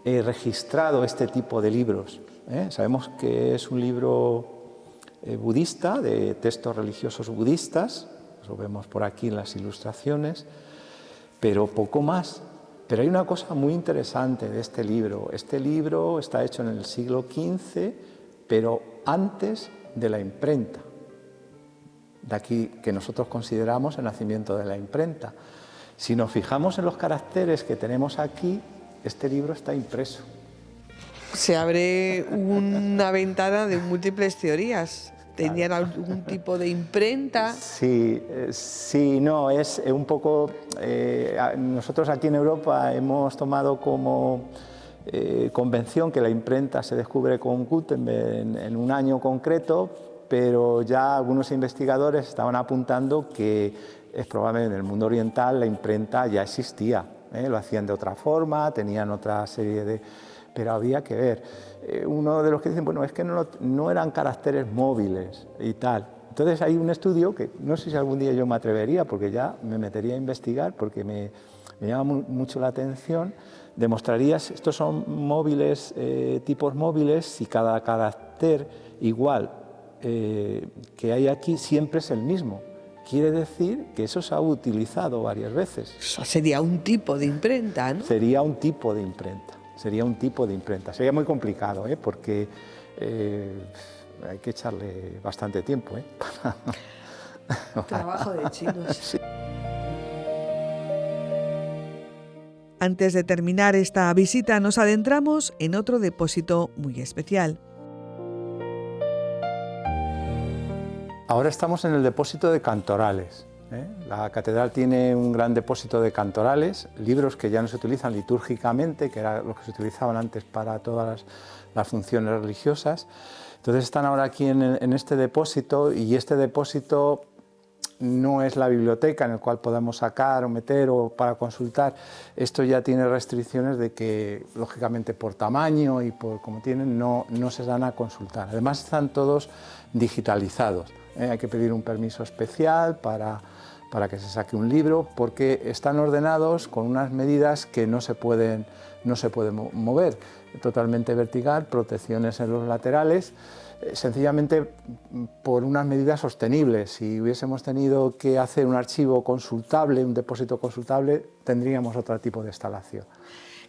registrado este tipo de libros, ¿eh? Sabemos que es un libro budista, de textos religiosos budistas, lo vemos por aquí en las ilustraciones, pero poco más. Pero hay una cosa muy interesante de este libro. Este libro está hecho en el siglo XV, pero antes de la imprenta. De aquí que nosotros consideramos el nacimiento de la imprenta. Si nos fijamos en los caracteres que tenemos aquí, este libro está impreso. Se abre una ventana de múltiples teorías. ¿Tenían algún tipo de imprenta? Sí, no, es un poco... nosotros aquí en Europa hemos tomado como convención que la imprenta se descubre con Gutenberg en un año concreto, pero ya algunos investigadores estaban apuntando que es probable en el mundo oriental la imprenta ya existía, lo hacían de otra forma, tenían otra serie de... pero había que ver. Uno de los que dicen, bueno, es que no eran caracteres móviles y tal. Entonces hay un estudio que no sé si algún día yo me atrevería, porque ya me metería a investigar, porque me llama mucho la atención. Demostrarías, estos son móviles, tipos móviles, si cada carácter igual que hay aquí siempre es el mismo. Quiere decir que eso se ha utilizado varias veces. Eso sería un tipo de imprenta, ¿no? Sería un tipo de imprenta. Sería un tipo de imprenta. Sería muy complicado, porque hay que echarle bastante tiempo. Trabajo de chinos. Sí. Antes de terminar esta visita, nos adentramos en otro depósito muy especial. Ahora estamos en el depósito de cantorales. La catedral tiene un gran depósito de cantorales, libros que ya no se utilizan litúrgicamente, que eran los que se utilizaban antes para todas las funciones religiosas. Entonces están ahora aquí en este depósito, y este depósito no es la biblioteca en el cual podamos sacar o meter o para consultar. Esto ya tiene restricciones de que, lógicamente, por tamaño y por como tienen, no se dan a consultar. Además están todos digitalizados. Hay que pedir un permiso especial para que se saque un libro, porque están ordenados con unas medidas que no se pueden mover. Totalmente vertical, protecciones en los laterales, sencillamente por unas medidas sostenibles. Si hubiésemos tenido que hacer un archivo consultable, un depósito consultable, tendríamos otro tipo de instalación.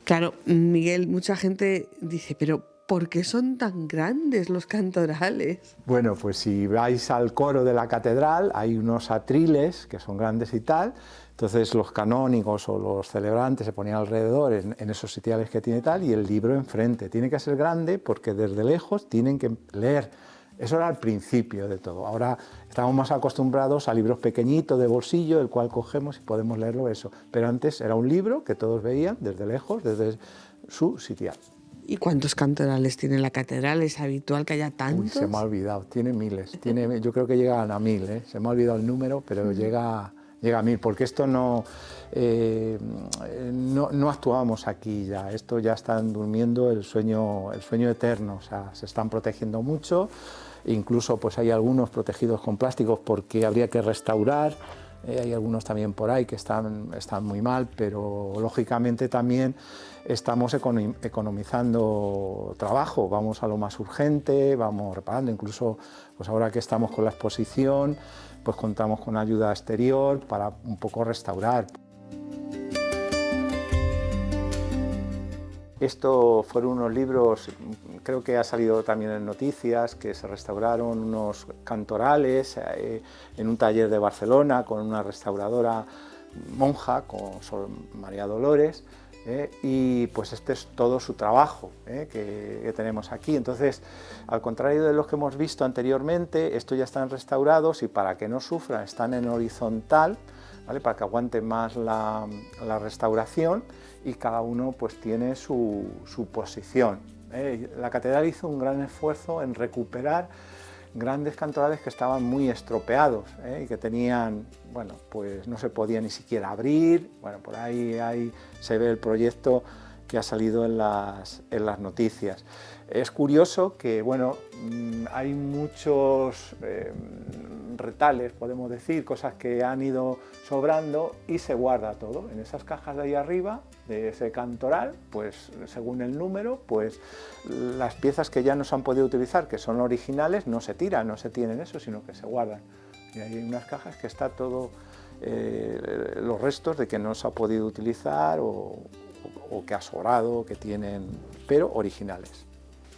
Claro, Miguel, mucha gente dice, pero ¿por qué son tan grandes los cantorales? Bueno, pues si vais al coro de la catedral, hay unos atriles que son grandes y tal. Entonces los canónigos o los celebrantes se ponían alrededor en esos sitiales que tiene tal, y el libro enfrente. Tiene que ser grande porque desde lejos tienen que leer. Eso era al principio de todo. Ahora estamos más acostumbrados a libros pequeñitos de bolsillo, el cual cogemos y podemos leerlo eso. Pero antes era un libro que todos veían desde lejos, desde su sitial. ¿Y cuántos cantorales tiene la catedral? ¿Es habitual que haya tantos? Uy, se me ha olvidado, tiene miles. Yo creo que llegan a 1000, Se me ha olvidado el número, pero llega a 1000, porque esto no actuamos aquí ya. Esto ya están durmiendo el sueño eterno, o sea, se están protegiendo mucho. Incluso pues hay algunos protegidos con plásticos porque habría que restaurar. Hay algunos también por ahí que están muy mal, pero lógicamente también estamos economizando trabajo, vamos a lo más urgente, vamos reparando. Incluso pues ahora que estamos con la exposición, pues contamos con ayuda exterior para un poco restaurar. Esto fueron unos libros, creo que ha salido también en noticias, que se restauraron unos cantorales en un taller de Barcelona con una restauradora monja, con Sor María Dolores, y pues este es todo su trabajo que tenemos aquí. Entonces, al contrario de los que hemos visto anteriormente, estos ya están restaurados y para que no sufran están en horizontal, ¿vale? Para que aguante más la restauración, y cada uno pues tiene su posición. La catedral hizo un gran esfuerzo en recuperar grandes cantorales que estaban muy estropeados y que tenían, bueno, pues no se podía ni siquiera abrir. Bueno, por ahí se ve el proyecto que ha salido en las noticias. Es curioso que, bueno, hay muchos retales, podemos decir, cosas que han ido sobrando y se guarda todo. En esas cajas de ahí arriba, de ese cantoral, pues según el número, pues las piezas que ya no se han podido utilizar, que son originales, no se tiran, no se tienen eso, sino que se guardan. Y hay unas cajas que está todo, los restos de que no se ha podido utilizar o que ha sobrado, que tienen, pero originales.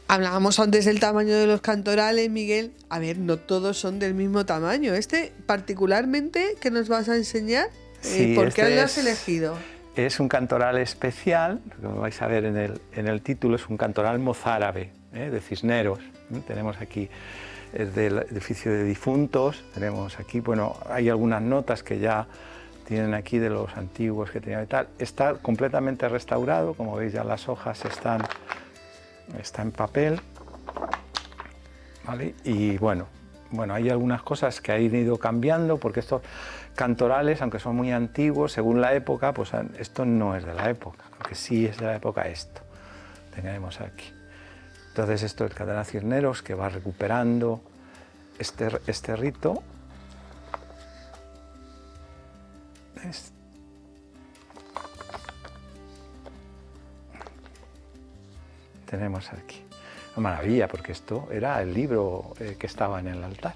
Hablábamos antes del tamaño de los cantorales, Miguel. A ver, no todos son del mismo tamaño. Este particularmente, ¿qué nos vas a enseñar? Sí, ¿Por qué lo has elegido? Es un cantoral especial, como vais a ver en el título, es un cantoral mozárabe, de Cisneros. Tenemos aquí, es del edificio de difuntos, tenemos aquí, bueno, hay algunas notas que ya tienen aquí de los antiguos que tenían y tal. Está completamente restaurado, como veis ya las hojas está en papel, ¿vale? Y bueno, hay algunas cosas que han ido cambiando porque estos cantorales, aunque son muy antiguos, según la época, pues esto no es de la época, aunque sí es de la época esto, tenemos aquí. Entonces esto es el cantoral Cisneros que va recuperando este rito. ¿Ves? Tenemos aquí. Una maravilla, porque esto era el libro que estaba en el altar.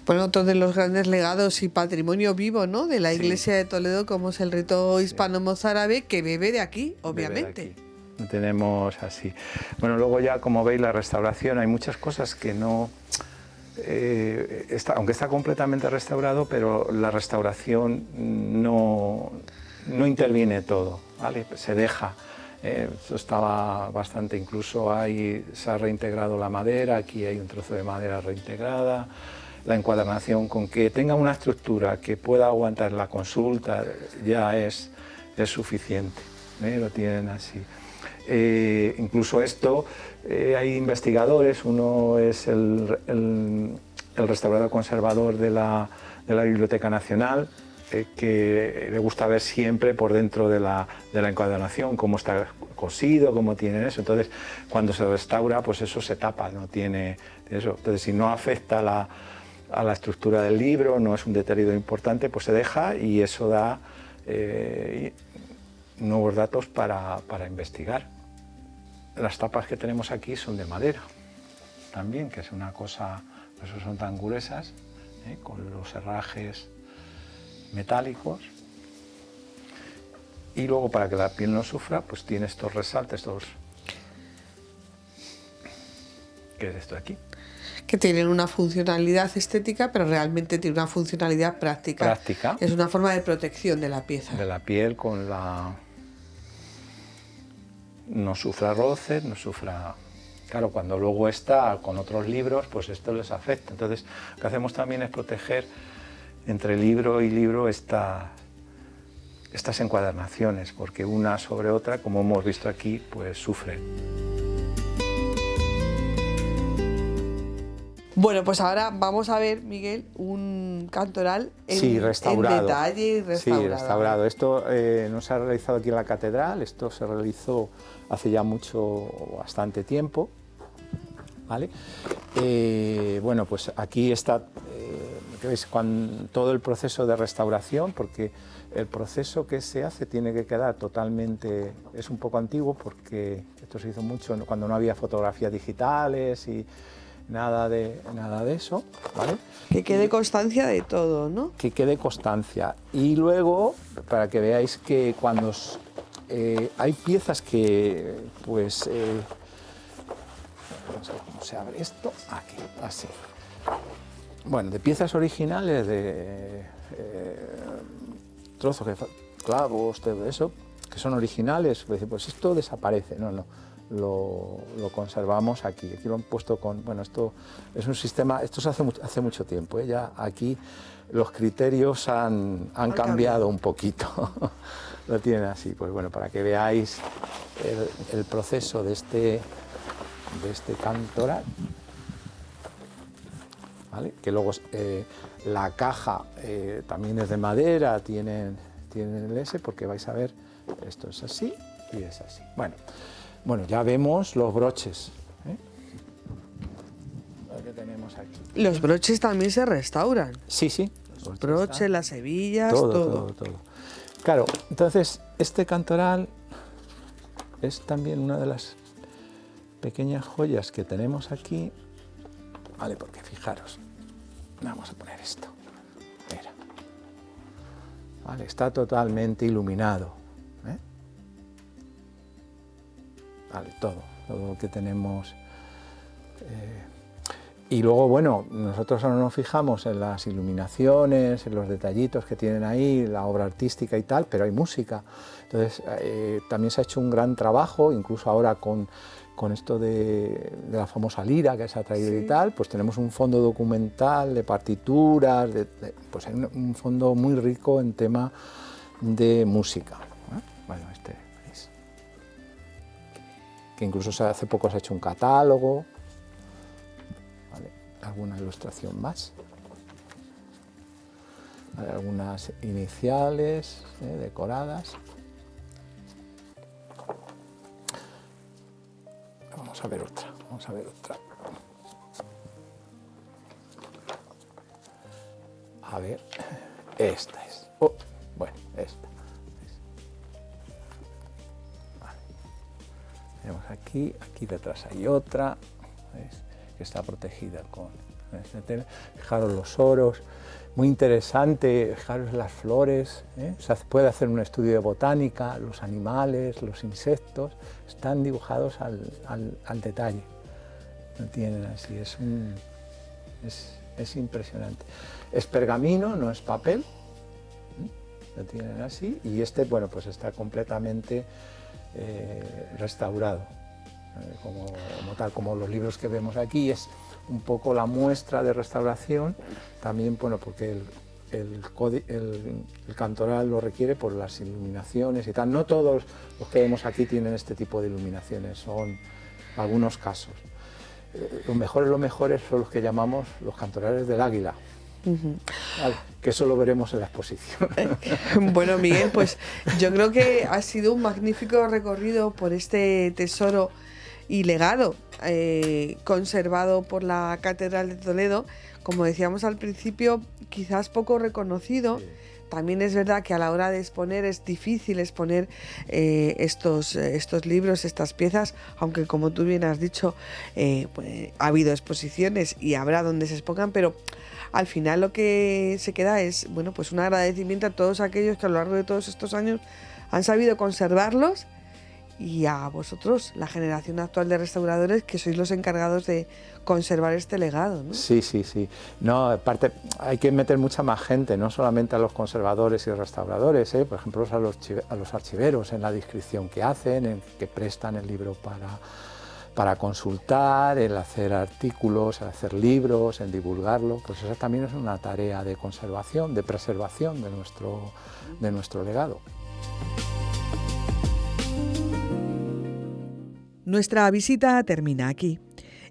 Bueno, otro de los grandes legados y patrimonio vivo, ¿no?, de la Iglesia de Toledo, como es el rito hispano-mozárabe, que bebe de aquí, obviamente. Lo tenemos así. Bueno, luego ya, como veis, la restauración, hay muchas cosas que no... aunque está completamente restaurado, pero la restauración no interviene todo, ¿vale? Se deja. Esto estaba bastante, incluso se ha reintegrado la madera, aquí hay un trozo de madera reintegrada, la encuadernación, con que tenga una estructura que pueda aguantar la consulta ya es suficiente, lo tienen así. Incluso esto, hay investigadores, uno es el restaurador conservador de la Biblioteca Nacional, que le gusta ver siempre por dentro de la encuadernación cómo está cosido, cómo tiene eso. Entonces, cuando se restaura, pues eso se tapa, no tiene eso. Entonces, si no afecta a la estructura del libro, no es un deterioro importante, pues se deja y eso da nuevos datos para investigar. Las tapas que tenemos aquí son de madera también, que es una cosa, por eso son tan gruesas, con los herrajes metálicos. Y luego, para que la piel no sufra, pues tiene estos resaltes, ¿qué es esto de aquí? Que tienen una funcionalidad estética, pero realmente tiene una funcionalidad práctica. Es una forma de protección de la pieza. De la piel, no sufra roces, no sufra... Claro, cuando luego está con otros libros, pues esto les afecta. Entonces, lo que hacemos también es proteger entre libro y libro estas encuadernaciones, porque una sobre otra, como hemos visto aquí, pues sufren. Bueno, pues ahora vamos a ver, Miguel, un cantoral restaurado. En detalle y restaurado. Sí, restaurado. Esto no se ha realizado aquí en la catedral, esto se realizó hace ya bastante tiempo, ¿vale? Bueno, pues aquí está, ¿veis? Todo el proceso de restauración, porque el proceso que se hace tiene que quedar totalmente, es un poco antiguo, porque esto se hizo mucho cuando no había fotografías digitales y nada de eso, ¿vale? Que quede constancia de todo, ¿no? Que quede constancia. Y luego, para que veáis que cuando hay piezas que, pues, vamos a ver cómo se abre esto, aquí, así. Bueno, de piezas originales, de trozos, clavos, todo eso, que son originales, pues esto desaparece, no. Lo conservamos aquí. Aquí lo han puesto con... Bueno, esto es un sistema... Esto se hace mucho tiempo, ¿eh? Ya aquí los criterios han cambiado un poquito. Lo tienen así. Pues bueno, para que veáis el proceso de este cantoral, ¿vale? Que luego la caja también es de madera, tienen el S, porque vais a ver, esto es así y es así. Bueno, ya vemos los broches, ¿eh? tenemos aquí. Los broches también se restauran. Sí, sí. Los broches, las hebillas, todo. Claro, entonces este cantoral es también una de las pequeñas joyas que tenemos aquí, ¿vale? Porque fijaros, vamos a poner esto, mira, ¿vale? Está totalmente iluminado, ¿eh? Vale, todo lo que tenemos. Y luego, bueno, nosotros ahora nos fijamos en las iluminaciones, en los detallitos que tienen ahí, la obra artística y tal, pero hay música. Entonces, también se ha hecho un gran trabajo, incluso ahora con esto de la famosa lira que se ha traído y tal, pues tenemos un fondo documental de partituras, pues hay un fondo muy rico en tema de música, ¿eh? Bueno, este es. Que incluso hace poco se ha hecho un catálogo. Alguna ilustración más, algunas iniciales decoradas. Vamos a ver otra. A ver, esta es. Bueno, esta. Vale. Tenemos aquí detrás hay otra. ¿Ves? Que está protegida con este tela. Fijaros los oros, muy interesante, fijaros las flores, ¿eh? Se puede hacer un estudio de botánica, los animales, los insectos, están dibujados al detalle, lo tienen así, es impresionante. Es pergamino, no es papel, ¿eh? Lo tienen así, y este, bueno, pues está completamente restaurado. Como los libros que vemos aquí, es un poco la muestra de restauración, también, bueno, porque el cantoral lo requiere por las iluminaciones y tal. No todos los que vemos aquí tienen este tipo de iluminaciones, son algunos casos. Los mejores son los que llamamos los cantorales del águila. Vale, que eso lo veremos en la exposición. Bueno, Miguel, pues yo creo que ha sido un magnífico recorrido por este tesoro y legado conservado por la Catedral de Toledo, como decíamos al principio, quizás poco reconocido. Sí. También es verdad que a la hora de exponer es difícil exponer estos libros, estas piezas, aunque como tú bien has dicho, pues, ha habido exposiciones y habrá donde se expongan, pero al final lo que se queda es, bueno, pues un agradecimiento a todos aquellos que a lo largo de todos estos años han sabido conservarlos, y a vosotros, la generación actual de restauradores, que sois los encargados de conservar este legado, ¿no? Sí. No, aparte hay que meter mucha más gente, no solamente a los conservadores y restauradores, por ejemplo a los archiveros en la descripción que hacen, en que prestan el libro para consultar, el hacer artículos, el hacer libros, en divulgarlo, pues eso también es una tarea de conservación, de preservación de nuestro legado. Nuestra visita termina aquí.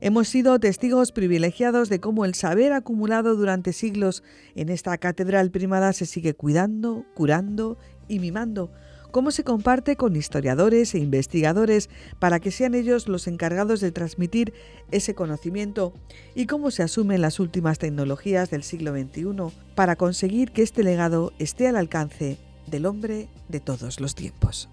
Hemos sido testigos privilegiados de cómo el saber acumulado durante siglos en esta catedral primada se sigue cuidando, curando y mimando, cómo se comparte con historiadores e investigadores para que sean ellos los encargados de transmitir ese conocimiento, y cómo se asumen las últimas tecnologías del siglo XXI para conseguir que este legado esté al alcance del hombre de todos los tiempos.